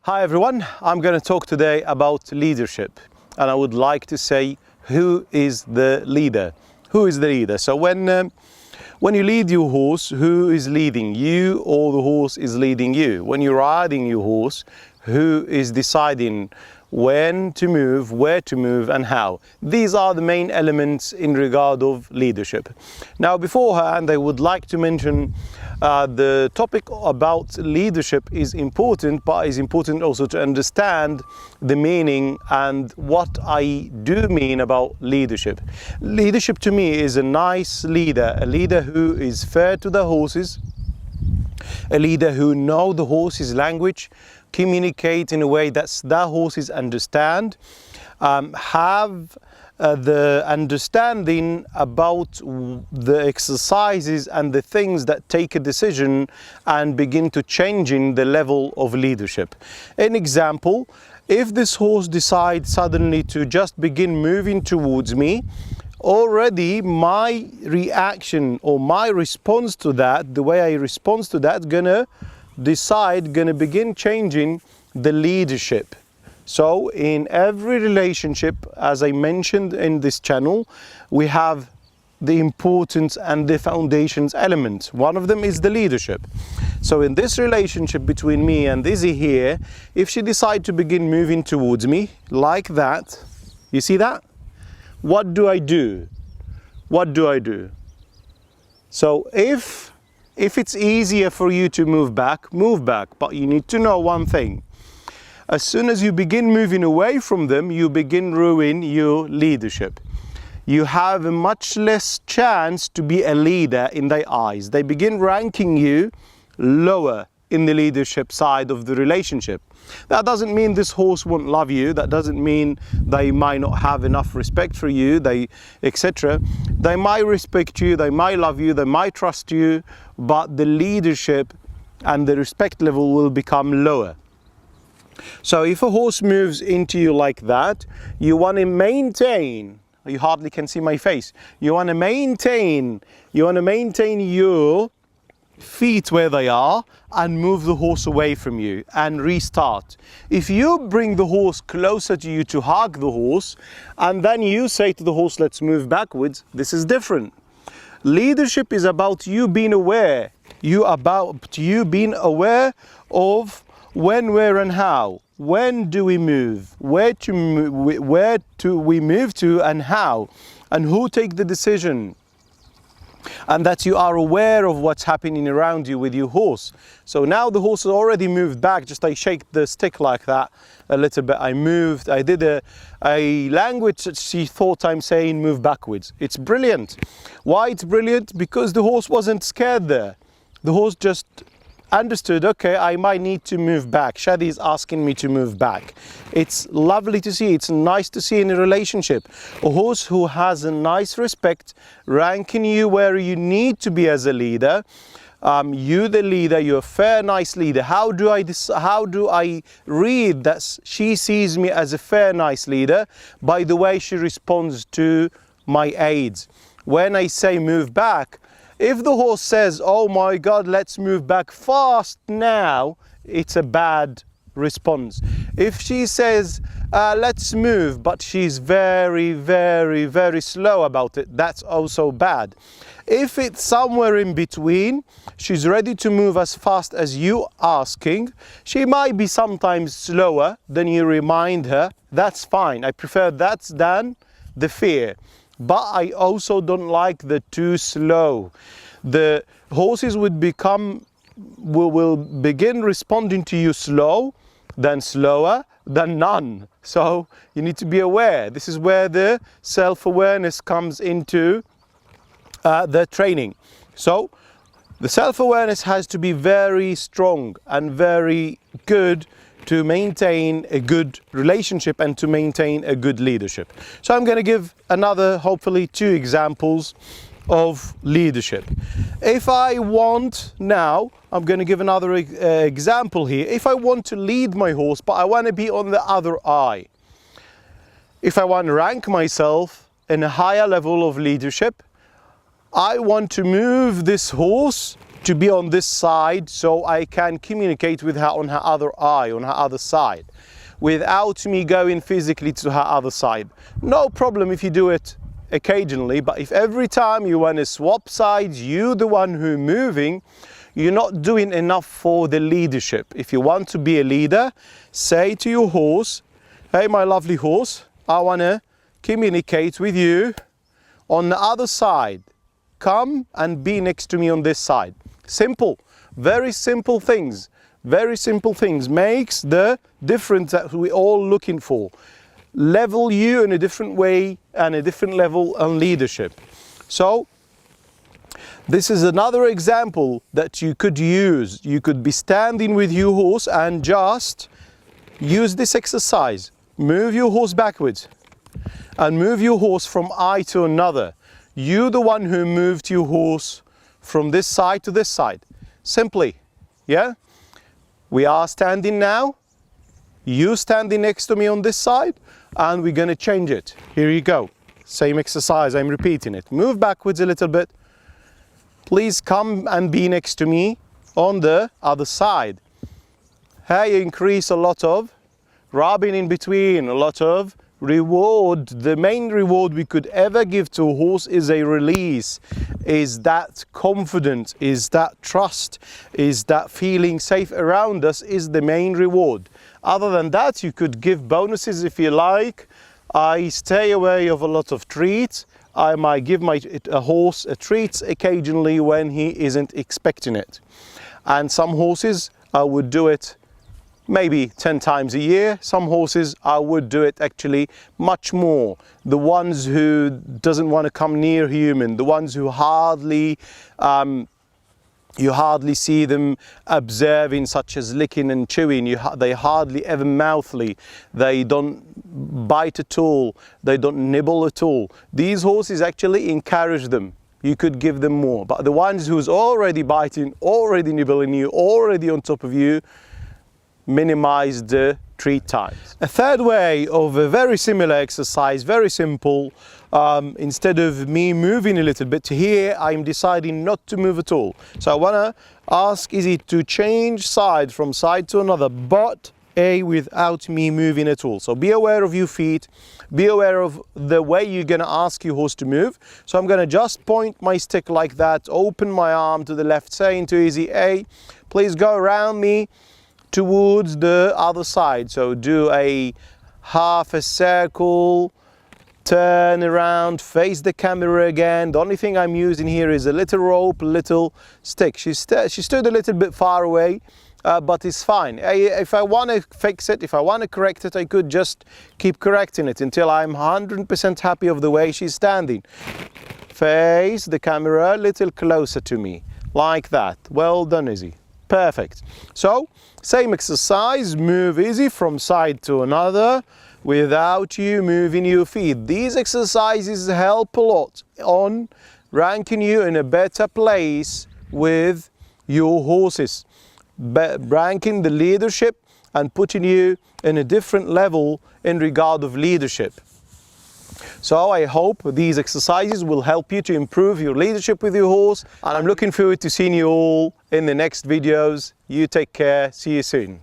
Hi everyone, I'm going to talk today about leadership, and I would like to say who is the leader? Who is the leader? So when you lead your horse, who is leading you, or the horse is leading you? When you're riding your horse, who is deciding when to move, where to move and how? These are the main elements in regard of leadership. Now beforehand I would like to mention the topic about leadership is important, but it's important also to understand the meaning and what I do mean about leadership. Leadership to me is a nice leader, a leader who is fair to the horses, a leader who knows the horse's language, communicate in a way that the horses understand, have the understanding about the exercises and the things that take a decision and begin to changing the level of leadership. An example, if this horse decides suddenly to just begin moving towards me, already my reaction or my response to that, the way I respond to that, gonna begin changing the leadership. So in every relationship, as I mentioned in this channel, we have the importance and the foundations elements. One of them is the leadership. So in this relationship between me and Izzy here, if she decides to begin moving towards me like that, you see that? What do I do? What do I do? So if it's easier for you to move back, but you need to know one thing. As soon as you begin moving away from them, you begin ruining your leadership. You have a much less chance to be a leader in their eyes. They begin ranking you lower in the leadership side of the relationship. That doesn't mean this horse won't love you. That doesn't mean they might not have enough respect for you, etc. They might respect you, they might love you, they might trust you, but the leadership and the respect level will become lower. So if a horse moves into you like that, you want to maintain, you hardly can see my face, you want to maintain your feet where they are and move the horse away from you and restart. If you bring the horse closer to you to hug the horse and then you say to the horse, let's move backwards, this is different. Leadership is about you being aware. You being aware of when, where and how. When do we move? Where do we move to and how? And who take the decision? And that you are aware of what's happening around you with your horse. So now the horse has already moved back, just I shake the stick like that a little bit. I moved, I did a language that she thought I'm saying move backwards. It's brilliant. Why it's brilliant? Because the horse wasn't scared there. The horse just understood, okay, I might need to move back. Shady is asking me to move back. It's lovely to see, it's nice to see in a relationship. A horse who has a nice respect, ranking you where you need to be as a leader. You the leader, you're a fair, nice leader. How do I read that she sees me as a fair, nice leader? By the way she responds to my aids. When I say move back, if the horse says, oh my God, let's move back fast now, it's a bad response. If she says, let's move, but she's very, very, very slow about it, that's also bad. If it's somewhere in between, she's ready to move as fast as you asking, she might be sometimes slower than you remind her, that's fine. I prefer that than the fear. But I also don't like the too slow. The horses will begin responding to you slow, then slower, then none. So you need to be aware. This is where the self-awareness comes into the training. So the self-awareness has to be very strong and very good to maintain a good relationship and to maintain a good leadership. So I'm going to give another, hopefully 2 examples of leadership. If I want now, I'm going to give another example here. If I want to lead my horse, but I want to be on the other eye. If I want to rank myself in a higher level of leadership, I want to move this horse to be on this side so I can communicate with her on her other eye, on her other side, without me going physically to her other side. No problem if you do it occasionally, but if every time you want to swap sides, you're the one who's moving, you're not doing enough for the leadership. If you want to be a leader, say to your horse, hey my lovely horse, I want to communicate with you on the other side. Come and be next to me on this side. Simple, very simple things. Very simple things makes the difference that we're all looking for. Level you in a different way and a different level on leadership. So this is another example that you could use. You could be standing with your horse and just use this exercise. Move your horse backwards and move your horse from eye to another. You're the one who moved your horse from this side to this side. Simply, yeah? We are standing now. You standing next to me on this side, and we're gonna change it. Here you go. Same exercise, I'm repeating it. Move backwards a little bit. Please come and be next to me on the other side. Hey, increase a lot of rubbing in between, a lot of reward. The main reward we could ever give to a horse is a release, is that confidence, is that trust, is that feeling safe around us is the main reward. Other than that, you could give bonuses if you like. I stay away of a lot of treats. I might give a horse a treat occasionally when he isn't expecting it. And some horses I would do it maybe 10 times a year. Some horses I would do it actually much more. The ones who doesn't want to come near human, the ones who hardly you hardly see them observing, such as licking and chewing. They hardly ever mouthly. They don't bite at all. They don't nibble at all. These horses actually encourage them. You could give them more. But the ones who's already biting, already nibbling you, already on top of you, minimize the treat times. A third way of a very similar exercise, very simple. Instead of me moving a little bit here, I'm deciding not to move at all. So I want to ask Izzy to change side from side to another, but without me moving at all. So be aware of your feet, be aware of the way you're going to ask your horse to move. So I'm going to just point my stick like that, open my arm to the left, saying to Izzy, hey, please go around me towards the other side. So do a half a circle, turn around, face the camera again. The only thing I'm using here is a little rope, a little stick. She stood a little bit far away, but it's fine. If I want to fix it, if I want to correct it, I could just keep correcting it until I'm 100% happy of the way she's standing. Face the camera a little closer to me, like that. Well done, Izzy. Perfect. So, same exercise, move Izzy from side to another without you moving your feet. These exercises help a lot on ranking you in a better place with your horses, ranking the leadership and putting you in a different level in regard of leadership. So I hope these exercises will help you to improve your leadership with your horse, and I'm looking forward to seeing you all in the next videos. You take care. See you soon.